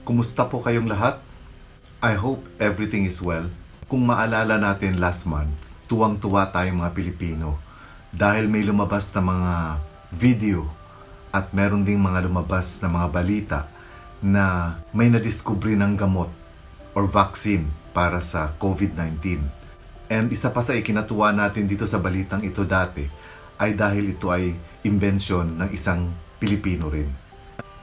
Kumusta po kayong lahat? I hope everything is well. Kung maalala natin last month, tuwang-tuwa tayong mga Pilipino dahil may lumabas na mga video at meron ding mga lumabas na mga balita na may nadiskubre ng gamot or vaccine para sa COVID-19. And isa pa sa ikinatuwa natin dito sa balitang ito dati ay dahil ito ay imbensyon ng isang Pilipino rin.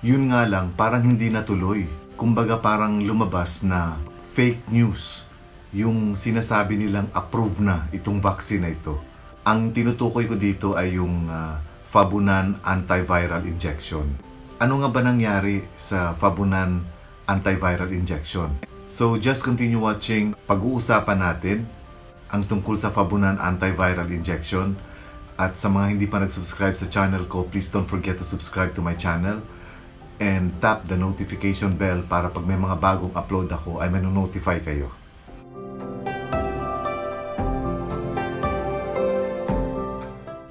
Yun nga lang, parang hindi natuloy. Kumbaga parang lumabas na fake news yung sinasabi nilang approve na itong vaccine na ito. Ang tinutukoy ko dito ay yung Fabunan antiviral injection. Ano nga ba nangyari sa Fabunan antiviral injection? So just continue watching. Pag-uusapan natin ang tungkol sa Fabunan antiviral injection. At sa mga hindi pa nag-subscribe sa channel ko, please don't forget to subscribe to my channel and tap the notification bell para pag may mga bagong upload ako ay manonotify kayo.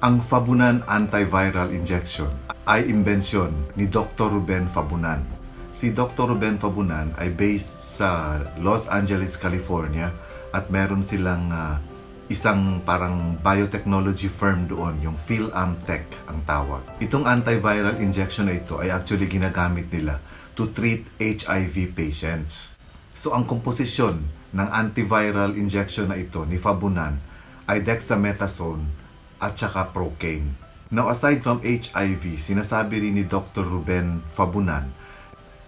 Ang Fabunan antiviral injection ay imbensyon ni Dr. Ruben Fabunan. Si Dr. Ruben Fabunan ay based sa Los Angeles, California at meron silang isang parang biotechnology firm doon, yung PhilAmTech ang tawag. Itong antiviral injection na ito ay actually ginagamit nila to treat HIV patients. So ang komposisyon ng antiviral injection na ito ni Fabunan ay dexamethasone at saka procaine. Now aside from HIV, sinasabi rin ni Dr. Ruben Fabunan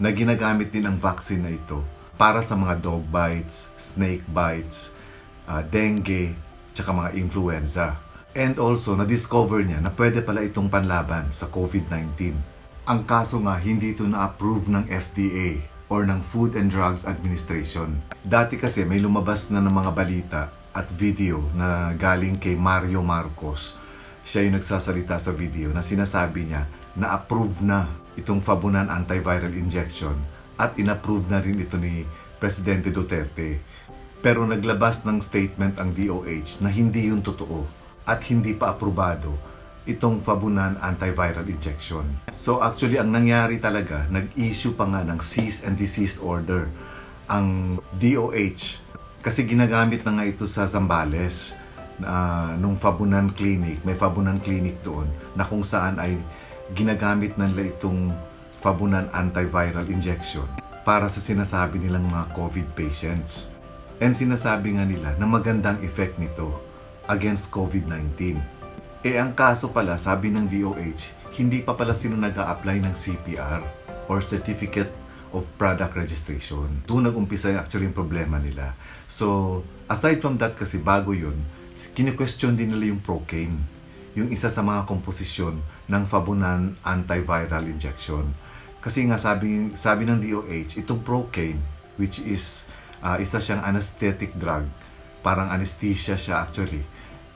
na ginagamit din ang vaccine na ito para sa mga dog bites, snake bites, dengue, tsaka mga influenza. And also, na-discover niya na pwede pala itong panlaban sa COVID-19. Ang kaso nga, hindi ito na-approve ng FDA or ng Food and Drugs Administration. Dati kasi may lumabas na ng mga balita at video na galing kay Mario Marcos. Siya yung nagsasalita sa video na sinasabi niya na approve na itong Fabunan antiviral injection at inapprove na rin ito ni Presidente Duterte. Pero naglabas ng statement ang DOH na hindi yun totoo at hindi pa aprobado itong Fabunan antiviral injection. So actually ang nangyari talaga, nag-issue pa nga ng cease and desist order ang DOH kasi ginagamit na nga ito sa Zambales nung Fabunan Clinic. May Fabunan Clinic doon na kung saan ay ginagamit na nila itong Fabunan antiviral injection para sa sinasabi nilang mga COVID patients. And sinasabi nga nila na magandang effect nito against COVID-19. Ang kaso pala, sabi ng DOH, hindi pa pala sino nag-a-apply ng CPR or Certificate of Product Registration. Doon nag-umpisa actually yung problema nila. So, aside from that kasi bago yun, kine-question din nila yung procaine, yung isa sa mga komposisyon ng Fabunan antiviral injection. Kasi nga sabi ng DOH, itong procaine, which is isa siyang anesthetic drug. Parang anesthesia siya actually.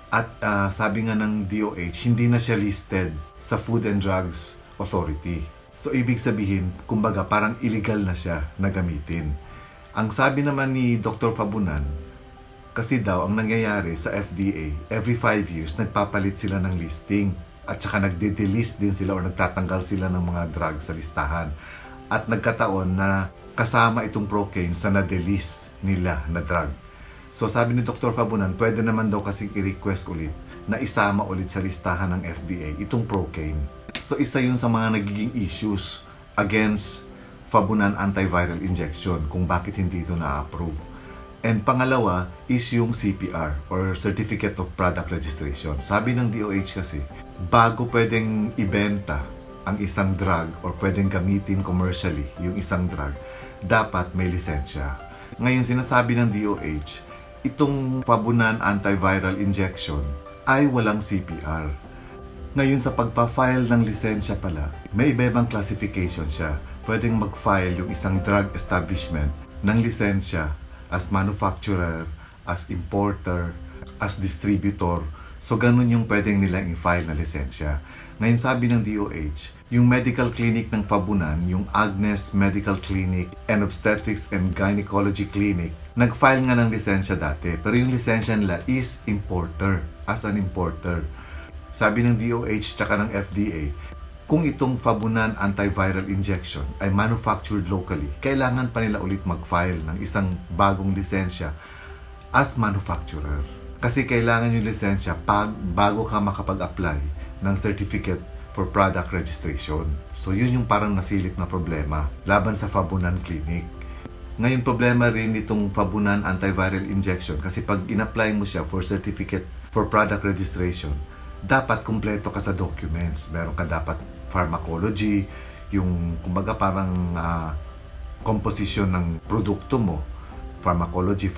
At sabi nga ng DOH, hindi na siya listed sa Food and Drugs Authority. So ibig sabihin, kumbaga parang illegal na siya na gamitin. Ang sabi naman ni Dr. Fabunan, kasi daw ang nangyayari sa FDA, every 5 years nagpapalit sila ng listing. At saka nagde-delist din sila o nagtatanggal sila ng mga drugs sa listahan. At nagkataon na kasama itong procaine sa na-delist nila na drug. So sabi ni Dr. Fabunan, pwede naman daw kasing i-request ulit na isama ulit sa listahan ng FDA itong procaine. So isa yun sa mga nagiging issues against Fabunan antiviral injection kung bakit hindi ito na-approve. And pangalawa is yung CPR or Certificate of Product Registration. Sabi ng DOH kasi, bago pwedeng ibenta ang isang drug or pwedeng gamitin commercially yung isang drug, dapat may lisensya. Ngayon sinasabi ng DOH, itong Fabunan antiviral injection ay walang CPR. Ngayon sa pagpa-file ng lisensya pala, may iba-ibang classification siya. Pwedeng mag-file yung isang drug establishment ng lisensya as manufacturer, as importer, as distributor. So ganun yung pwedeng nilang i-file na lisensya. Ngayon sabi ng DOH, yung medical clinic ng Fabunan, yung Agnes Medical Clinic and Obstetrics and Gynecology Clinic, nag-file nga ng lisensya dati, pero yung lisensya nila is importer, as an importer. Sabi ng DOH tsaka ng FDA, kung itong Fabunan antiviral injection ay manufactured locally, kailangan pa nila ulit mag-file ng isang bagong lisensya as manufacturer. Kasi kailangan yung lisensya bago ka makapag-apply ng certificate for product registration. So yun yung parang nasilip na problema laban sa Fabunan Clinic. Ngayon problema rin itong Fabunan antiviral injection kasi pag in-apply mo siya for certificate for product registration, dapat kumpleto ka sa documents. Meron ka dapat pharmacology, yung kumbaga parang composition ng produkto mo, pharmacology,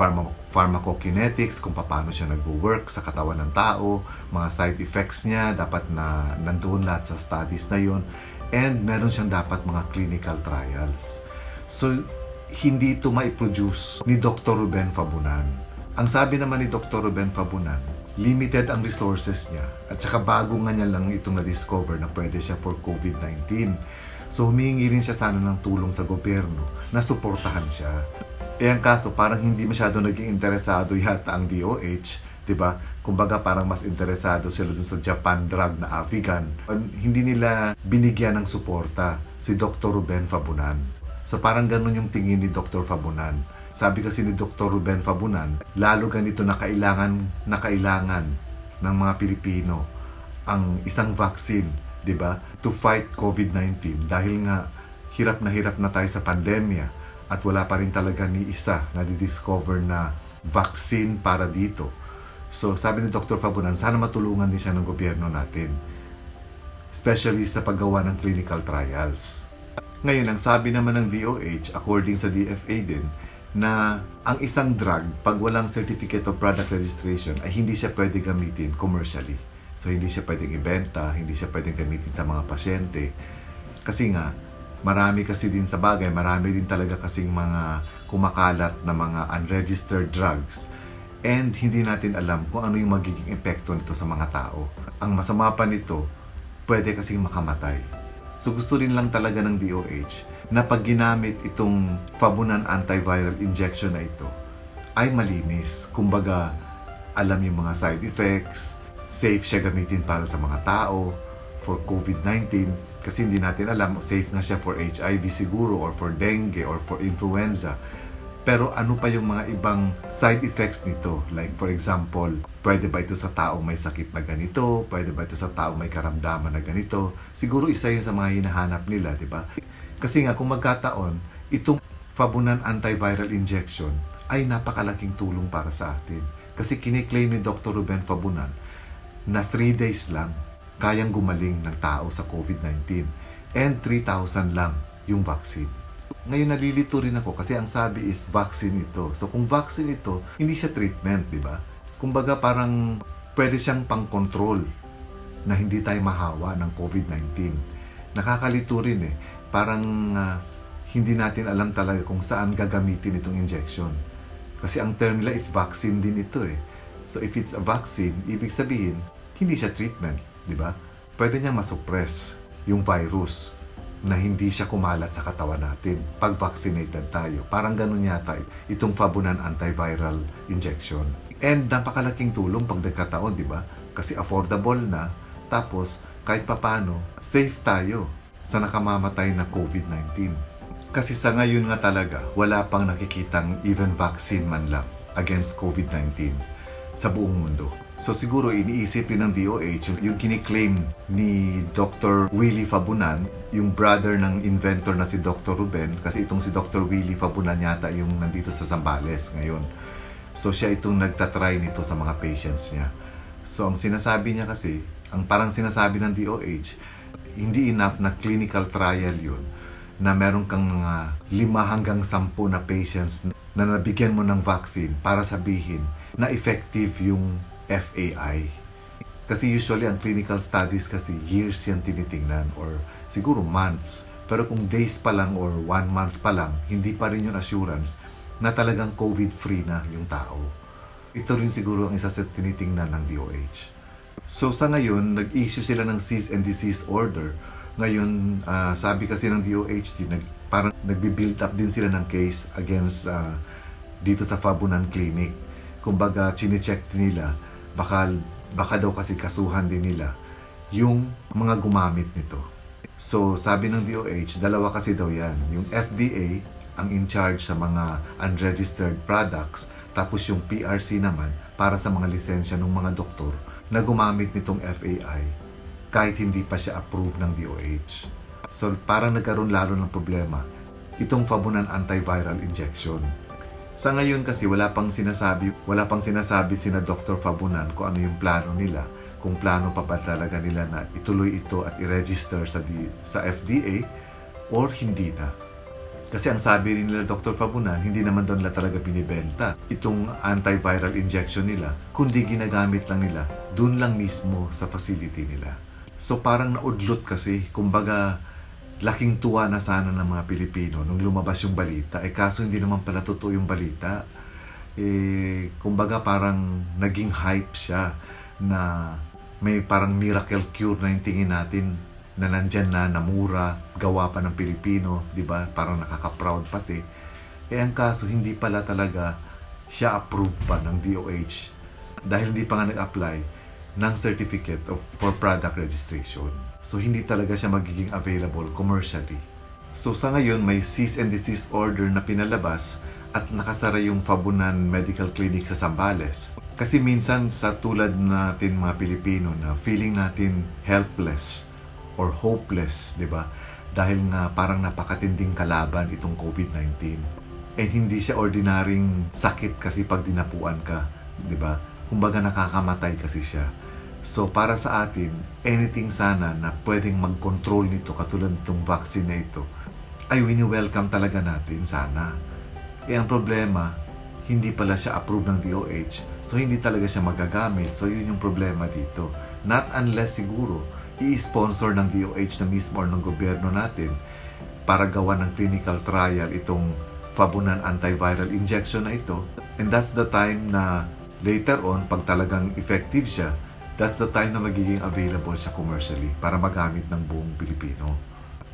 pharmacokinetics, kung paano siya nagwo-work sa katawan ng tao, mga side effects niya, dapat na nandoon lahat sa studies na yon, and meron siyang dapat mga clinical trials. So, hindi ito mai-produce ni Dr. Ruben Fabunan. Ang sabi naman ni Dr. Ruben Fabunan, limited ang resources niya at saka bago nga niya lang itong na-discover na pwede siya for COVID-19. So humingi rin siya sana ng tulong sa gobyerno na suportahan siya. Ang kaso parang hindi masyado naging interesado yata ang DOH, 'di ba? Kumbaga parang mas interesado sila dun sa Japan drug na Avigan. Hindi nila binigyan ng suporta si Dr. Ruben Fabunan. So parang ganun yung tingin ni Dr. Fabunan. Sabi kasi ni Dr. Ruben Fabunan, lalo ganito na kailangan ng mga Pilipino ang isang vaccine, 'di ba? To fight COVID-19 dahil nga hirap na tayo sa pandemya at wala pa rin talaga ni isa na di-discover na vaccine para dito. So sabi ni Dr. Fabunan, sana matulungan din siya ng gobyerno natin, especially sa paggawa ng clinical trials. Ngayon, ang sabi naman ng DOH, according sa DFA din, na ang isang drug, pag walang certificate of product registration, ay hindi siya pwede gamitin commercially. So, hindi siya pwedeng ibenta, hindi siya pwedeng gamitin sa mga pasyente. Kasi nga, marami kasi din sa bagay, marami din talaga kasing mga kumakalat na mga unregistered drugs. And hindi natin alam kung ano yung magiging epekto nito sa mga tao. Ang masama pa nito, pwede kasing makamatay. So, gusto rin lang talaga ng DOH na pag ginamit itong Fabunan antiviral injection na ito, ay malinis. Kumbaga, alam yung mga side effects, safe siya gamitin para sa mga tao, for COVID-19, kasi hindi natin alam, safe nga siya for HIV siguro, or for dengue, or for influenza. Pero ano pa yung mga ibang side effects nito? Like for example, pwede ba ito sa taong may sakit na ganito? Pwede ba ito sa taong may karamdaman na ganito? Siguro isa yun sa mga hinahanap nila, di ba? Kasi nga kung magkataon, itong Fabunan antiviral injection ay napakalaking tulong para sa atin. Kasi kiniklaim ni Dr. Ruben Fabunan na 3 days lang kayang gumaling ng tao sa COVID-19 and 3,000 lang yung vaccine. Ngayon nalilito rin ako kasi ang sabi is vaccine ito. So kung vaccine ito, hindi siya treatment, di ba? Kumbaga parang pwede siyang pang-control na hindi tayo mahawa ng COVID-19. Nakakalito rin eh. Parang hindi natin alam talaga kung saan gagamitin itong injection. Kasi ang term nila is vaccine din ito eh. So if it's a vaccine, ibig sabihin, hindi siya treatment, di ba? Pwede niyang masuppress yung virus na hindi siya kumalat sa katawan natin pag vaccinated tayo. Parang ganun yata itong Fabunan antiviral injection. And napakalaking tulong pag nagkataon, di ba? Kasi affordable na, tapos kahit papano, safe tayo sa nakamamatay na COVID-19. Kasi sa ngayon nga talaga, wala pang nakikitang even vaccine man lang against COVID-19 sa buong mundo. So siguro iniisip rin ng DOH yung kiniklaim ni Dr. Willie Fabunan, yung brother ng inventor na si Dr. Ruben, kasi itong si Dr. Willie Fabunan yata yung nandito sa Zambales ngayon. So siya itong nagtatry nito sa mga patients niya. So ang sinasabi niya kasi, ang parang sinasabi ng DOH, hindi enough na clinical trial yun na meron kang mga 5 hanggang 10 na patients na nabigyan mo ng vaccine para sabihin na effective yung FAI. Kasi usually ang clinical studies kasi years yan tinitingnan or siguro months. Pero kung days pa lang or 1 month pa lang, hindi pa rin yung assurance na talagang COVID-free na yung tao. Ito rin siguro ang isa sa tinitingnan ng DOH. So sa ngayon, nag-issue sila ng cease and desist order. Ngayon, sabi kasi ng DOH, parang nagbi-build up din sila ng case against dito sa Fabunan Clinic. Kumbaga, chine-check nila, baka daw kasi kasuhan din nila yung mga gumamit nito. So, sabi ng DOH, dalawa kasi daw yan. Yung FDA, ang in charge sa mga unregistered products, tapos yung PRC naman, para sa mga lisensya ng mga doktor na gumamit nitong FAI kahit hindi pa siya approved ng DOH. So, parang nagkaroon lalo ng problema itong Fabunan antiviral injection. Sa ngayon kasi wala pang sinasabi sina Dr. Fabunan kung ano yung plano nila, kung plano pa ba talaga nila na ituloy ito at i-register sa FDA or hindi na. Kasi ang sabi rin nila Dr. Fabunan, hindi naman daw nila talaga binibenta itong antiviral injection nila, kundi ginagamit lang nila dun lang mismo sa facility nila. So parang naudlot kasi, kumbaga laking tuwa na sana ng mga Pilipino nung lumabas yung balita. Kaso hindi naman pala totoo yung balita. Kumbaga parang naging hype siya na may parang miracle cure na yung tingin natin na nandyan na mura, gawa pa ng Pilipino, di ba? Parang nakaka-proud pati. Ang kaso hindi pala talaga siya approved pa ng DOH dahil hindi pa nga nag-apply ng certificate for product registration. So, hindi talaga siya magiging available commercially. So, sa ngayon, may cease and desist order na pinalabas at nakasara yung Fabunan Medical Clinic sa Zambales. Kasi minsan, sa tulad natin mga Pilipino na feeling natin helpless or hopeless, di ba? Dahil nga parang napakatinding kalaban itong COVID-19. And hindi siya ordinaryong sakit kasi pag dinapuan ka, di ba? Kumbaga nakakamatay kasi siya. So, para sa atin, anything sana na pwedeng mag-control nito, katulad itong vaccine na ito, ay wini-welcome talaga natin sana. Ang problema, hindi pala siya approved ng DOH, so hindi talaga siya magagamit. So, yun yung problema dito. Not unless siguro, i-sponsor ng DOH na mismo or ng gobyerno natin para gawa ng clinical trial itong Fabunan antiviral injection na ito. And that's the time na later on, pag talagang effective siya, that's the time na magiging available siya commercially para magamit ng buong Pilipino.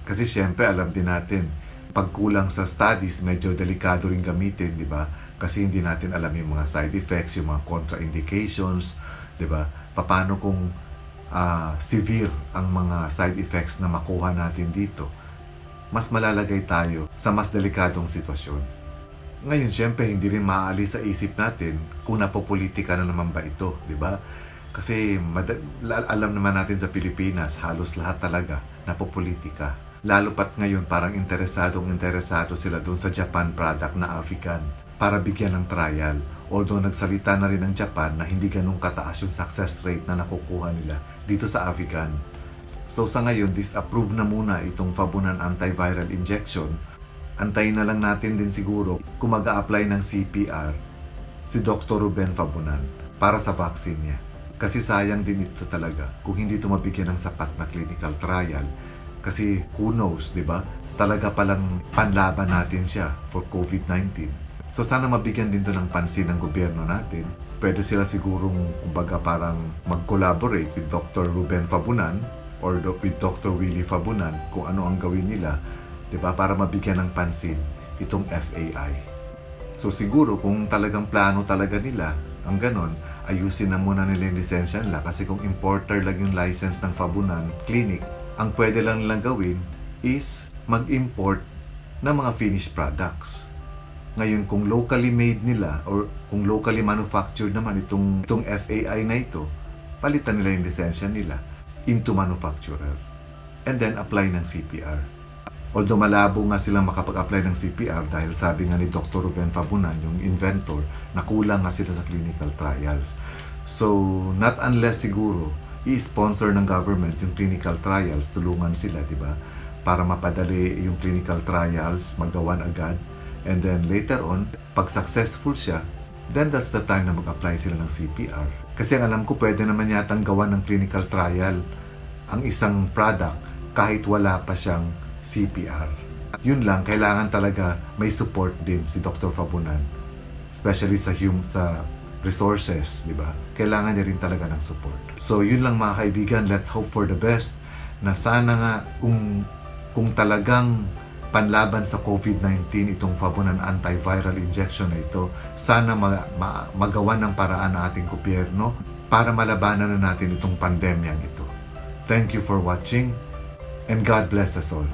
Kasi syempre, alam din natin, pag kulang sa studies, medyo delikado rin gamitin, di ba? Kasi hindi natin alam yung mga side effects, yung mga contraindications, di ba? Paano kung severe ang mga side effects na makuha natin dito? Mas malalagay tayo sa mas delikadong sitwasyon. Ngayon, syempre, hindi rin maaalis sa isip natin kung napopolitika na naman ba ito, di ba? Kasi alam naman natin sa Pilipinas, halos lahat talaga napopolitika. Lalo pat ngayon parang interesado sila doon sa Japan product na Avigan para bigyan ng trial. Although nagsalita na rin ng Japan na hindi ganun kataas yung success rate na nakukuha nila dito sa Avigan. So sa ngayon, disapprove na muna itong Fabunan antiviral injection. Antayin na lang natin din siguro kung mag-a-apply ng CPR si Dr. Ruben Fabunan para sa vaccine niya. Kasi sayang din ito talaga kung hindi ito mabigyan ng sapat na clinical trial. Kasi who knows, di ba? Talaga palang panlaban natin siya for COVID-19. So sana mabigyan din ito ng pansin ng gobyerno natin. Pwede sila sigurong, kumbaga parang mag-collaborate with Dr. Ruben Fabunan or with Dr. Willie Fabunan kung ano ang gawin nila, di ba? Para mabigyan ng pansin itong FAI. So siguro kung talagang plano talaga nila, ang ganon, ayusin na muna nila yung lisensya nila kasi kung importer lang yung license ng Fabunan Clinic, ang pwede lang nilang gawin is mag-import ng mga finished products. Ngayon, kung locally made nila or kung locally manufactured naman itong FAI na ito, palitan nila yung lisensya nila into manufacturer and then apply ng CPR. Although malabo nga silang makapag-apply ng CPR dahil sabi nga ni Dr. Ruben Fabunan, yung inventor, na kulang nga sila sa clinical trials. So, not unless siguro, i-sponsor ng government yung clinical trials, tulungan sila, di ba? Para mapadali yung clinical trials, magawan agad. And then later on, pag successful siya, then that's the time na mag-apply sila ng CPR. Kasi ang alam ko, pwede naman yatang gawan ng clinical trial ang isang product kahit wala pa siyang CPR. Yun lang, kailangan talaga may support din si Dr. Fabunan. Especially sa resources, di ba? Kailangan niya rin talaga ng support. So, yun lang mga kaibigan, let's hope for the best na sana nga kung talagang panlaban sa COVID-19 itong Fabunan antiviral injection na ito, sana magawa ng paraan ng ating gobyerno para malabanan na natin itong pandemyang ito. Thank you for watching. And God bless us all.